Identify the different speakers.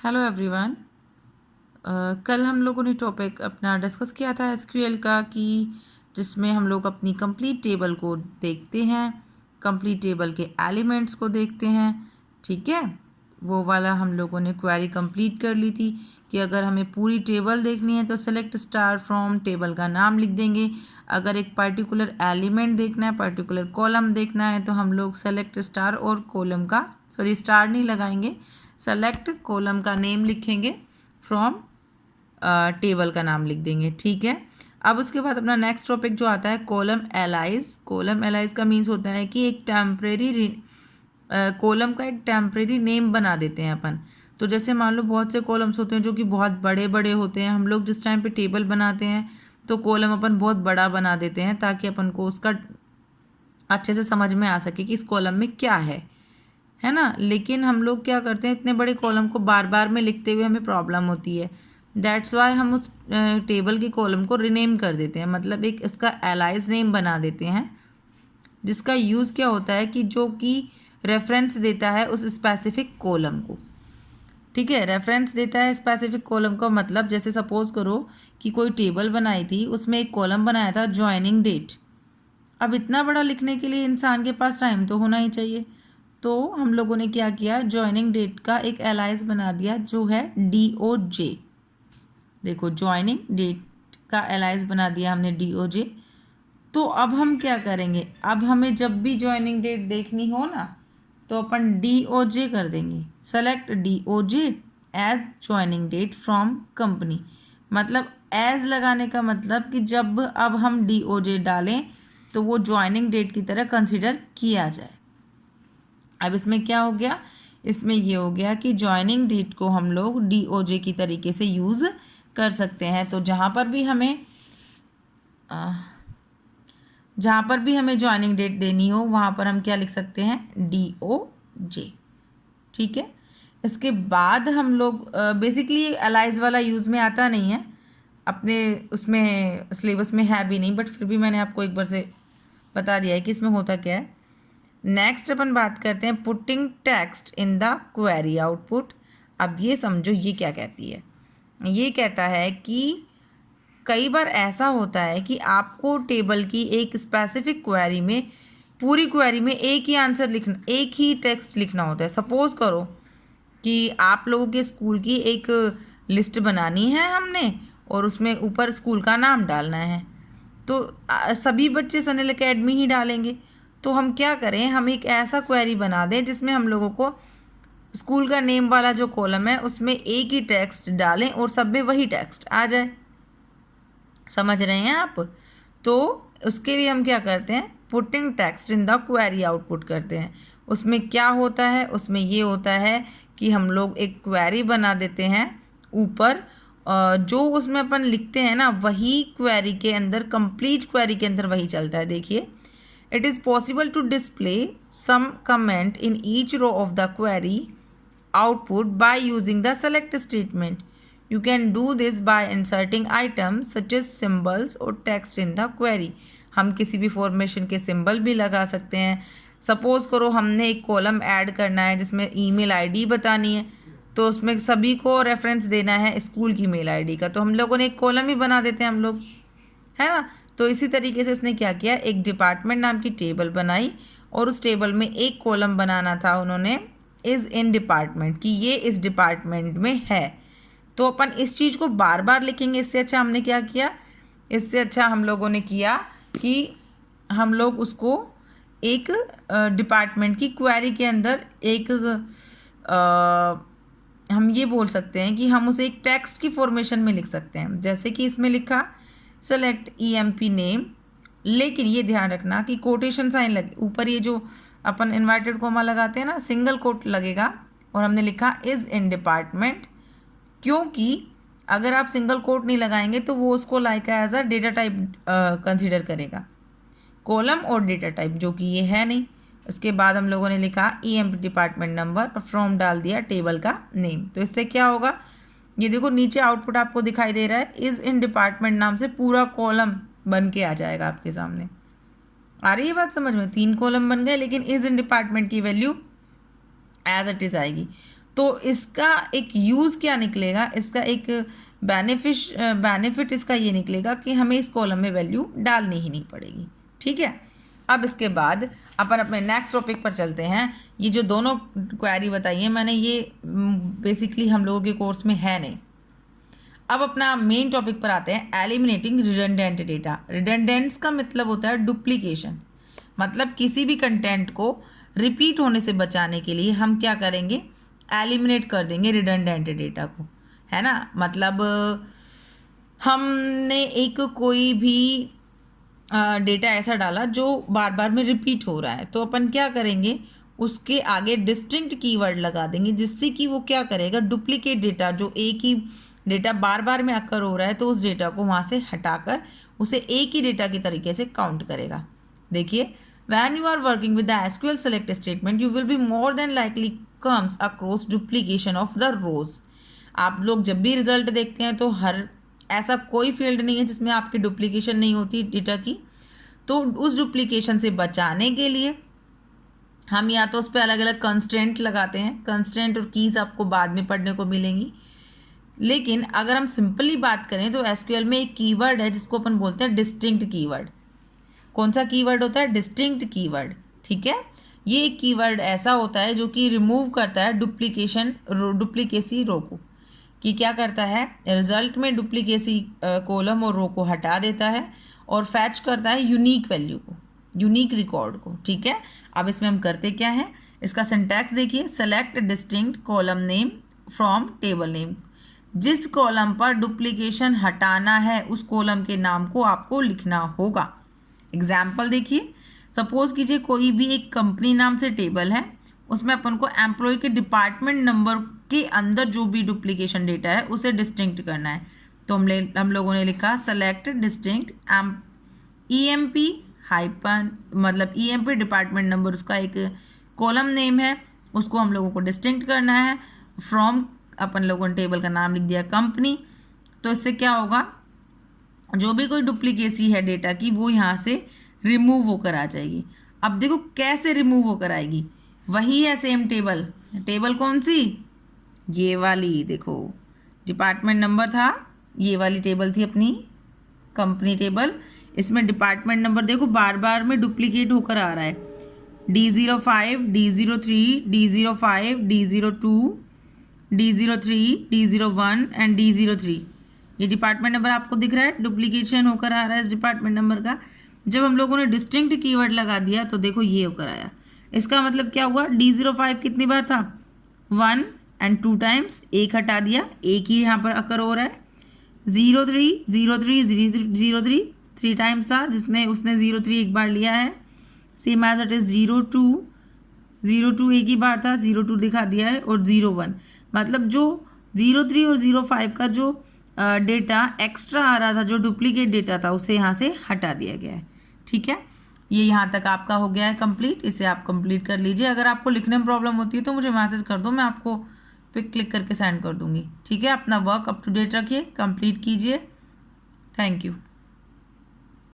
Speaker 1: Hello everyone. कल हम लोगों ने टॉपिक अपना डिस्कस किया था एसक्यूएल का कि जिसमें हम लोग अपनी कंप्लीट टेबल को देखते हैं, कंप्लीट टेबल के एलिमेंट्स को देखते हैं। ठीक है, वो वाला हम लोगों ने क्वेरी कंप्लीट कर ली थी कि अगर हमें पूरी टेबल देखनी है तो सेलेक्ट स्टार फ्रॉम टेबल का नाम लिख देंगे। अगर एक पर्टिकुलर एलिमेंट देखना है, पर्टिकुलर कॉलम देखना है तो हम लोग सेलेक्ट स्टार और कॉलम का स्टार नहीं लगाएंगे, सेलेक्ट कॉलम का नेम लिखेंगे, फ्रॉम टेबल का नाम लिख देंगे। ठीक है, अब उसके बाद अपना नेक्स्ट टॉपिक जो आता है कॉलम एलाइज। कॉलम एलाइज का मीन्स होता है कि एक टेम्परेरी कॉलम का एक टेम्परेरी नेम बना देते हैं अपन। तो जैसे मान लो बहुत से कॉलम्स होते हैं जो कि बहुत बड़े बड़े होते हैं, हम लोग जिस टाइम पे टेबल बनाते हैं तो कॉलम अपन बहुत बड़ा बना देते हैं ताकि अपन को उसका अच्छे से समझ में आ सके कि इस कॉलम में क्या है ना। लेकिन हम लोग क्या करते हैं, इतने बड़े कॉलम को बार बार में लिखते हुए हमें प्रॉब्लम होती है। दैट्स वाई हम उस टेबल की कॉलम को रिनेम कर देते हैं, मतलब एक उसका एलाइज नेम बना देते हैं, जिसका यूज़ क्या होता है कि जो कि रेफरेंस देता है उस स्पेसिफिक कॉलम को। ठीक है, रेफरेंस देता है स्पेसिफिक कॉलम का मतलब जैसे सपोज करो कि कोई टेबल बनाई थी, उसमें एक कॉलम बनाया था ज्वाइनिंग डेट। अब इतना बड़ा लिखने के लिए इंसान के पास टाइम तो होना ही चाहिए, तो हम लोगों ने क्या किया, ज्वाइनिंग डेट का एक एलाइज बना दिया जो है DOJ। देखो, ज्वाइनिंग डेट का एलाइज बना दिया हमने DOJ। तो अब हम क्या करेंगे, अब हमें जब भी ज्वाइनिंग डेट देखनी हो ना तो अपन DOJ कर देंगे, select DOJ as joining date from company. मतलब एज लगाने का मतलब कि जब अब हम DOJ डालें तो वो ज्वाइनिंग डेट की तरह कंसिडर किया जाए। अब इसमें क्या हो गया, इसमें ये हो गया कि ज्वाइनिंग डेट को हम लोग DOJ की तरीके से यूज़ कर सकते हैं। तो जहाँ पर भी हमें ज्वाइनिंग डेट देनी हो वहाँ पर हम क्या लिख सकते हैं, DOJ। ठीक है, इसके बाद हम लोग बेसिकली एलाइज वाला यूज़ में आता नहीं है, अपने उसमें सिलेबस में है भी नहीं, बट फिर भी मैंने आपको एक बार से बता दिया है कि इसमें होता क्या है। नेक्स्ट अपन बात करते हैं putting text in the query output. अब ये समझो ये क्या कहती है, ये कहता है कि कई बार ऐसा होता है कि आपको टेबल की एक स्पेसिफिक क्वेरी में, पूरी क्वेरी में एक ही आंसर लिखना, एक ही टेक्स्ट लिखना होता है। सपोज़ करो कि आप लोगों के स्कूल की एक लिस्ट बनानी है हमने और उसमें ऊपर स्कूल का नाम डालना है, तो सभी बच्चे सनील एकेडमी ही डालेंगे। तो हम क्या करें, हम एक ऐसा क्वेरी बना दें जिसमें हम लोगों को स्कूल का नेम वाला जो कॉलम है उसमें एक ही टेक्स्ट डालें और सब में वही टेक्स्ट आ जाए। समझ रहे हैं आप? तो उसके लिए हम क्या करते हैं, putting text in the query output करते हैं। उसमें क्या होता है, उसमें ये होता है कि हम लोग एक क्वेरी बना देते हैं ऊपर, जो उसमें अपन लिखते हैं ना वही क्वेरी के अंदर, कंप्लीट क्वेरी के अंदर वही चलता है। देखिए, it is possible to display some comment in each row of the query output by using the select statement. You can do this by inserting items such as symbols or text in the query. हम किसी भी formation के symbol भी लगा सकते हैं। Suppose करो हमने एक कॉलम ऐड करना है जिसमें ईमेल आईडी बतानी है, तो उसमें सभी को रेफरेंस देना है स्कूल की मेल आईडी का, तो हम लोगों ने एक कॉलम ही बना देते हैं हम लोग, है ना। तो इसी तरीके से इसने क्या किया, एक डिपार्टमेंट नाम की टेबल बनाई और उस टेबल में एक कॉलम बनाना था उन्होंने इज़ इन डिपार्टमेंट, कि ये इस डिपार्टमेंट में है। तो अपन इस चीज़ को बार बार लिखेंगे, इससे अच्छा हमने क्या किया, इससे अच्छा हम लोगों ने किया कि हम लोग उसको एक डिपार्टमेंट की क्वेरी के अंदर एक हम ये बोल सकते हैं कि हम उसे एक टेक्स्ट की फॉर्मेशन में लिख सकते हैं। जैसे कि इसमें लिखा सेलेक्ट EMP नेम, लेकिन ये ध्यान रखना कि कोटेशन साइन लगे ऊपर, ये जो अपन इन्वर्टेड कोमा लगाते हैं ना, सिंगल कोट लगेगा, और हमने लिखा इज़ इन डिपार्टमेंट, क्योंकि अगर आप सिंगल कोट नहीं लगाएंगे तो वो उसको like as a data type consider करेगा, कॉलम और डेटा टाइप, जो कि ये है नहीं। इसके बाद हम लोगों ने लिखा EMP डिपार्टमेंट नंबर और फ्रॉम डाल दिया टेबल का नेम। तो इससे क्या होगा, ये देखो नीचे आउटपुट आपको दिखाई दे रहा है, इज़ इन डिपार्टमेंट नाम से पूरा कॉलम बन के आ जाएगा आपके सामने। आ रही है बात समझ में? 3 कॉलम बन गए, लेकिन इज़ इन डिपार्टमेंट की वैल्यू एज इट इज़ आएगी। तो इसका एक यूज़ क्या निकलेगा, इसका एक बेनिफिट इसका ये निकलेगा कि हमें इस कॉलम में वैल्यू डालनी ही नहीं पड़ेगी। ठीक है, अब इसके बाद अपन अपने नेक्स्ट टॉपिक पर चलते हैं। ये जो दोनों क्वेरी बताई है मैंने, ये बेसिकली हम लोगों के कोर्स में है नहीं। अब अपना मेन टॉपिक पर आते हैं, एलिमिनेटिंग रिडंडेंट डेटा। रिडंडेंट्स का मतलब होता है डुप्लीकेशन, मतलब किसी भी कंटेंट को रिपीट होने से बचाने के लिए हम क्या करेंगे, एलिमिनेट कर देंगे रिडंडेंट डेटा को, है ना। मतलब हमने एक कोई भी डेटा ऐसा डाला जो बार बार में रिपीट हो रहा है, तो अपन क्या करेंगे, उसके आगे डिस्टिंक्ट कीवर्ड लगा देंगे, जिससे कि वो क्या करेगा, डुप्लीकेट डेटा जो एक ही डेटा बार बार में अकर हो रहा है तो उस डेटा को वहाँ से हटाकर उसे एक ही डेटा की तरीके से काउंट करेगा। देखिए, when you are working with the SQL select statement you will be more than likely comes across duplication of the rows. आप लोग जब भी रिजल्ट देखते हैं तो हर ऐसा कोई फील्ड नहीं है जिसमें आपकी डुप्लीकेशन नहीं होती डेटा की। तो उस डुप्लीकेशन से बचाने के लिए हम या तो उस पर अलग अलग कंस्ट्रेंट लगाते हैं, कंस्ट्रेंट और कीज़ आपको बाद में पढ़ने को मिलेंगी। लेकिन अगर हम सिंपली बात करें तो एसक्यूएल में एक कीवर्ड है जिसको अपन बोलते हैं डिस्टिंक्ट कीवर्ड। कौन सा कीवर्ड होता है, डिस्टिंक्ट कीवर्ड। ठीक है, ये एक कीवर्ड ऐसा होता है जो कि रिमूव करता है डुप्लीकेसी रो को, कि क्या करता है, रिजल्ट में डुप्लीकेसी कॉलम और रो को हटा देता है और फैच करता है यूनिक वैल्यू को, यूनिक रिकॉर्ड को। ठीक है, अब इसमें हम करते क्या है, इसका सिंटैक्स देखिए, select distinct column name from table name. जिस कॉलम पर डुप्लीकेशन हटाना है उस कॉलम के नाम को आपको लिखना होगा। एग्जाम्पल देखिए, सपोज कीजिए कोई भी एक कंपनी नाम से टेबल है, उसमें अपन को एम्प्लॉय के डिपार्टमेंट नंबर के अंदर जो भी डुप्लीकेशन डेटा है उसे डिस्टिंक्ट करना है। तो हम लोगों ने लिखा सेलेक्ट डिस्टिंक्ट EMP हाइपन, मतलब EMP डिपार्टमेंट नंबर, उसका एक कॉलम नेम है, उसको हम लोगों को डिस्टिंक्ट करना है। फ्रॉम अपन लोगों ने टेबल का नाम लिख दिया कंपनी। तो इससे क्या होगा, जो भी कोई डुप्लीकेसी है डेटा की वो यहाँ से रिमूव होकर आ जाएगी। अब देखो कैसे रिमूव होकर आएगी, वही है सेम टेबल। टेबल कौन सी, ये वाली, देखो डिपार्टमेंट नंबर था, ये वाली टेबल थी अपनी कंपनी टेबल। इसमें डिपार्टमेंट नंबर देखो बार बार में डुप्लीकेट होकर आ रहा है, D05, D03, D05, D02, D03, D01 and D03। ये डिपार्टमेंट नंबर आपको दिख रहा है, डुप्लीकेशन होकर आ रहा है इस डिपार्टमेंट नंबर का। जब हम लोगों ने डिस्टिंक्ट कीवर्ड लगा दिया तो देखो ये होकर आया। इसका मतलब क्या हुआ, D05 कितनी बार था, 1 एंड 2 टाइम्स, एक हटा दिया, एक ही यहाँ पर अकर हो रहा है। 03 3 टाइम्स था, जिसमें उसने 03 एक बार लिया है। सेम एज इट इज़ 02 एक ही बार था, 02 दिखा दिया है, और 01, मतलब जो 03 और 05 का जो डेटा एक्स्ट्रा आ रहा था, जो डुप्लीकेट डेटा था, उसे यहाँ से हटा दिया गया है। ठीक है, ये यहाँ तक आपका हो गया है कंप्लीट। इसे आप कंप्लीट कर लीजिए। अगर आपको लिखने में प्रॉब्लम होती है तो मुझे मैसेज कर दो, मैं आपको पिक क्लिक करके सेंड कर दूँगी। ठीक है, अपना वर्क अप टू डेट रखिए, कंप्लीट कीजिए। Thank you.